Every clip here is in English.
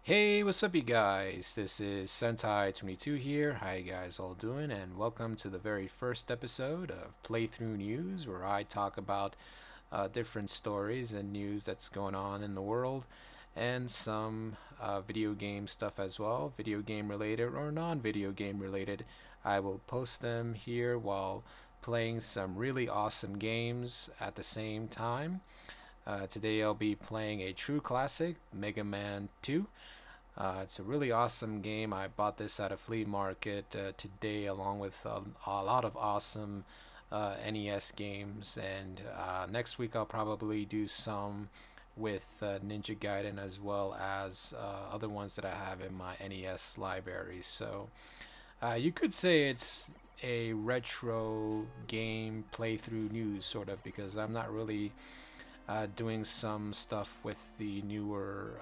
Hey, what's up, you guys? This is Sentai22 here. How you guys all doing? And welcome to the very first episode of Playthrough News, where I talk about different stories and news that's going on in the world, and some video game stuff as well, video game related or non-video game related. I will post them here while playing some really awesome games at the same time. Today I'll be playing a true classic, Mega Man 2. It's a really awesome game. I bought this at a flea market today, along with a lot of awesome NES games. And next week I'll probably do some with Ninja Gaiden, as well as other ones that I have in my NES library. So you could say it's a retro game playthrough news, sort of, because I'm not really doing some stuff with the newer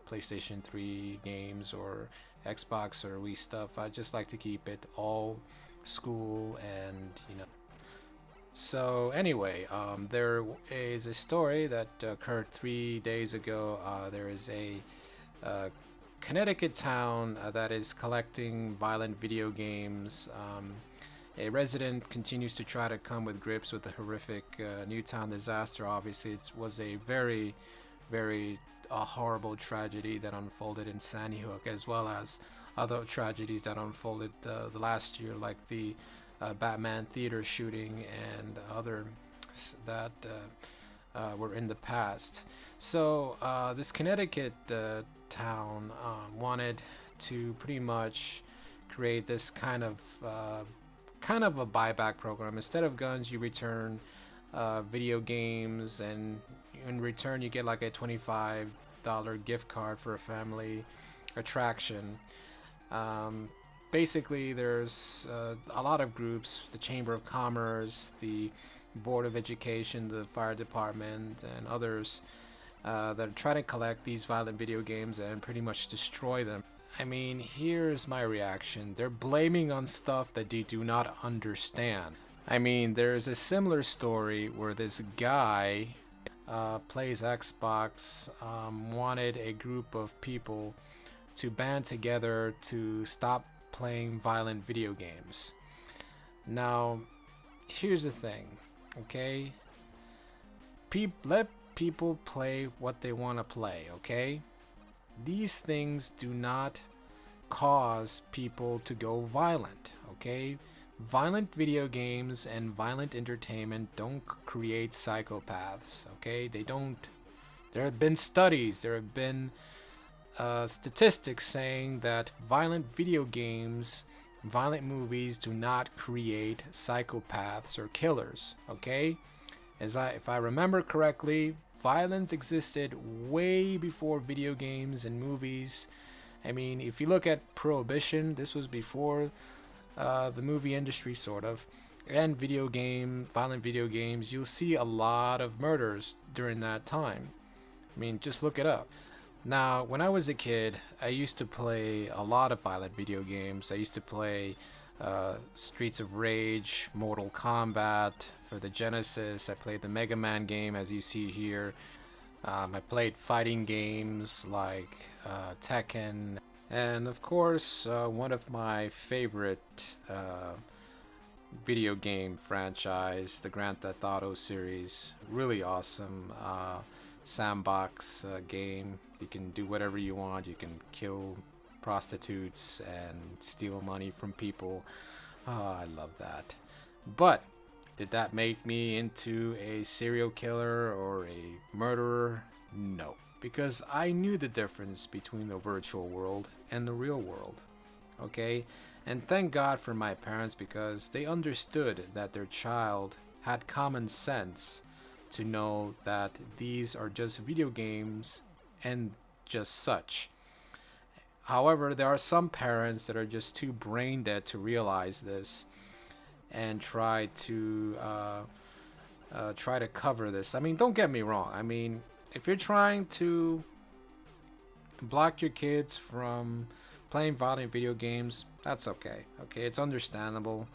PlayStation 3 games or Xbox or Wii stuff. I just like to keep it all school and. So anyway, there is a story that occurred 3 days ago. There is a Connecticut town that is collecting violent video games. A resident continues to try to come with grips with the horrific Newtown disaster. Obviously, it was a very horrible tragedy that unfolded in Sandy Hook, as well as other tragedies that unfolded the last year, like the Batman theater shooting and other that were in the past. So this Connecticut town wanted to pretty much create this kind of a buyback program. Instead of guns, you return video games, and in return you get like a $25 gift card for a family attraction. Basically, there's a lot of groups: the Chamber of Commerce, the Board of Education, the Fire Department, and others that are trying to collect these violent video games and pretty much destroy them. I mean, here's my reaction. They're blaming on stuff that they do not understand. I mean, there's a similar story where this guy plays Xbox, wanted a group of people to band together to stop playing violent video games. Now, here's the thing, okay? Let people play what they want to play, okay? These things do not cause people to go violent, okay? Violent video games and violent entertainment don't create psychopaths, okay? They don't. There have been studies, there have been statistics saying that violent video games, violent movies do not create psychopaths or killers, okay? If I remember correctly, violence existed way before video games and movies. I mean, if you look at Prohibition, this was before the movie industry, sort of, and violent video games. You'll see a lot of murders during that time. I mean, just look it up. Now, when I was a kid, I used to play a lot of violent video games. I used to play Streets of Rage, Mortal Kombat for the Genesis. I played the Mega Man game, as you see here. I played fighting games like Tekken, and of course, one of my favorite video game franchise, the Grand Theft Auto series. Really awesome sandbox game. You can do whatever you want. You can kill prostitutes and steal money from people. Oh, I love that. But did that make me into a serial killer or a murderer? No, because I knew the difference between the virtual world and the real world. Okay? And thank God for my parents, because they understood that their child had common sense to know that these are just video games and just such. However, there are some parents that are just too brain dead to realize this and try to cover this. I mean, don't get me wrong. I mean, if you're trying to block your kids from playing violent video games, that's okay. Okay, it's understandable.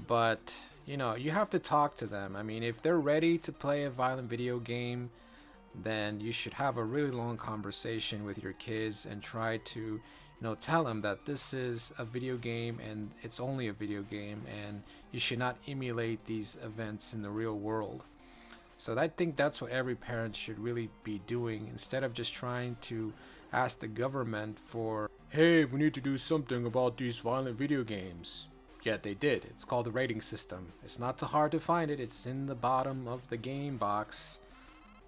But you have to talk to them. I mean, if they're ready to play a violent video game, then you should have a really long conversation with your kids and try to, tell them that this is a video game and it's only a video game, and you should not emulate these events in the real world. So I think that's what every parent should really be doing, instead of just trying to ask the government for, hey, we need to do something about these violent video games. Yet they did. It's called the rating system. It's not too hard to find it. It's in the bottom of the game box.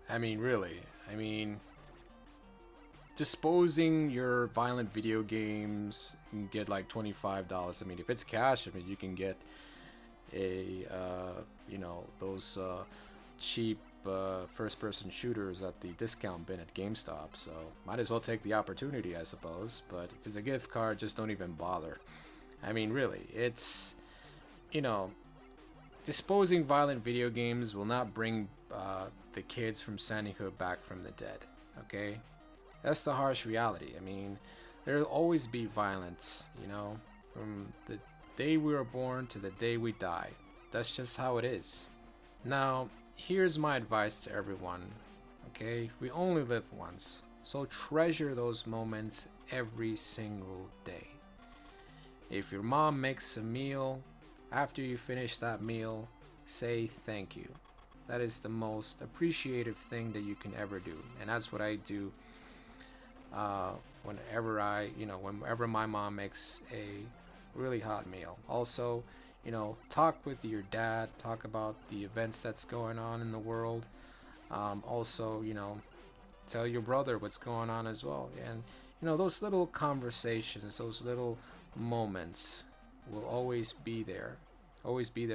I mean, really. I mean, disposing your violent video games, you can get like $25. I mean, if it's cash, I mean, you can get a, those cheap first-person shooters at the discount bin at GameStop. So might as well take the opportunity, I suppose. But if it's a gift card, just don't even bother. I mean, really, it's, disposing violent video games will not bring the kids from Sandy Hook back from the dead, okay? That's the harsh reality. I mean, there'll always be violence, from the day we were born to the day we die. That's just how it is. Now, here's my advice to everyone, okay? We only live once, so treasure those moments every single day. If your mom makes a meal, after you finish that meal, say thank you. That is the most appreciative thing that you can ever do. And that's what I do whenever my mom makes a really hot meal. Also, talk with your dad, talk about the events that's going on in the world. Also, tell your brother what's going on as well. And, those little conversations, those little moments will always be there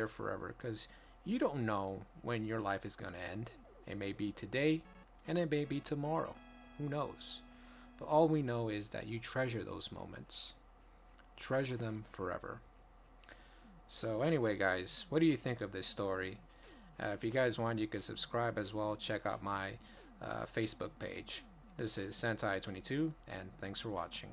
forever, because you don't know when your life is going to end. It may be today and it may be tomorrow, who knows. But all we know is that you treasure those moments, treasure them forever. So anyway, guys, what do you think of this story? If you guys want, you can subscribe as well. Check out my Facebook page. This is Sentai22, and thanks for watching.